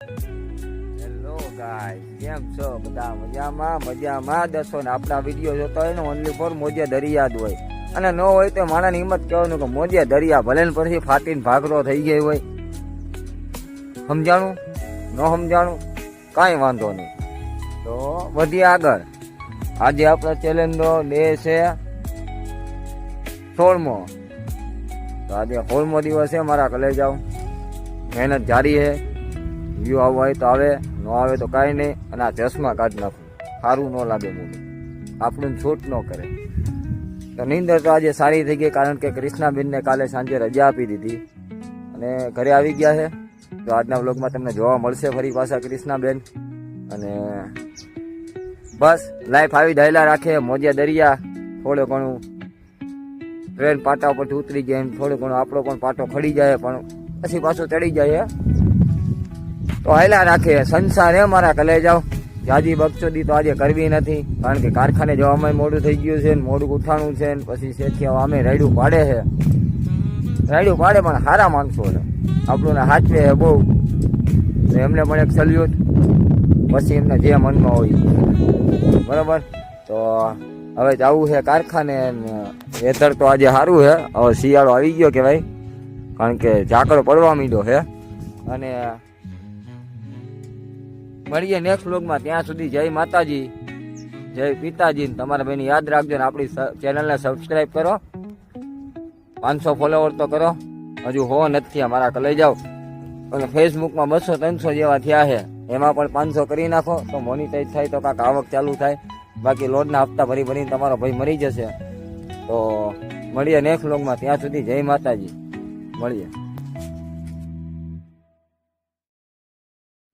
Hello guys, કેમ છો બધા? મજામાં દસો ને આપણા વિડીયો જોતા હોય ને ઓનલી ફોર મોજે દરિયા જ હોય, અને ન હોય તો માણાની હિંમત કહેવાનું કે મોજે દરિયા ભલે ને પછી ફાટીને ભાગરો થઈ ગઈ હોય. સમજાણું? ન સમજાણું? કાંઈ વાંધો નહીં, તો વધીએ આગળ. આજે આપણો ચેલેન્જનો ડે છે 16મો. તો આજે 16મો દિવસ છે મારા કલેજાઓ. મહેનત જારી છે. વ્યૂ આવવા હોય તો આવે, ન આવે તો કાંઈ નહીં. અને આ ચશ્મા કાઢી નાખું, સારું ન લાગે મોઢું, આપણું છૂટ ન કરે. તો નીંદર તો આજે સારી થઈ ગઈ, કારણ કે કૃષ્ણાબેનને કાલે સાંજે રજા આપી દીધી અને ઘરે આવી ગયા છે. તો આજના વ્લોગમાં તમને જોવા મળશે ફરી પાછા કૃષ્ણાબેન. અને બસ લાઈફ આવી ડાયલા રાખે, મોજે દરિયા. થોડું ઘણું ટ્રેન પાટા ઉપરથી ઉતરી જાય, થોડું ઘણું આપણો પણ પાટો ખડી જાય, પણ પછી પાછું ચડી જાય. તો હાયલા રાખે. સંસાર હે મારા કલે જાઓ. જાજી બગચોદી તો આજે કરવી નથી, કારણ કે કારખાને જવામાં મોડું થઈ ગયું છે, મોડું ઉઠાણું છે, પછી શેઠિયા આમે રાયડું પાડે છે. રાયડું પાડે પણ સારા માણસો છે, આપણને હાચવે છે બહુ. તો એમને પણ એક સલ્યુટ. પછી એમને જે મનમાં હોય બરાબર. તો હવે જવું છે કારખાને. વેધર તો આજે સારું છે, હવે શિયાળો આવી ગયો કહેવાય, કારણ કે ઝાકળ પડવા માંડ્યો છે. અને મળીએ નેક્સ્ટ વ્લોગમાં. ત્યાં સુધી જય માતાજી, જય પિતાજી. તમારા બેન યાદ રાખજો ને આપણી ચેનલને સબસ્ક્રાઈબ કરો. 500 ફોલોવર તો કરો, હજુ હો નથી અમારા કલે જાઓ. અને ફેસબુકમાં 200-300 જેવા થયા છે, એમાં પણ 500 કરી નાખો તો મોનિટાઈઝ થાય, તો કાંક આવક ચાલુ થાય. બાકી લોનના હપ્તા ભરી ભરીને તમારો ભાઈ મરી જશે. તો મળીએ નેક્સ્ટ વ્લોગમાં. ત્યાં સુધી જય માતાજી, મળીએ.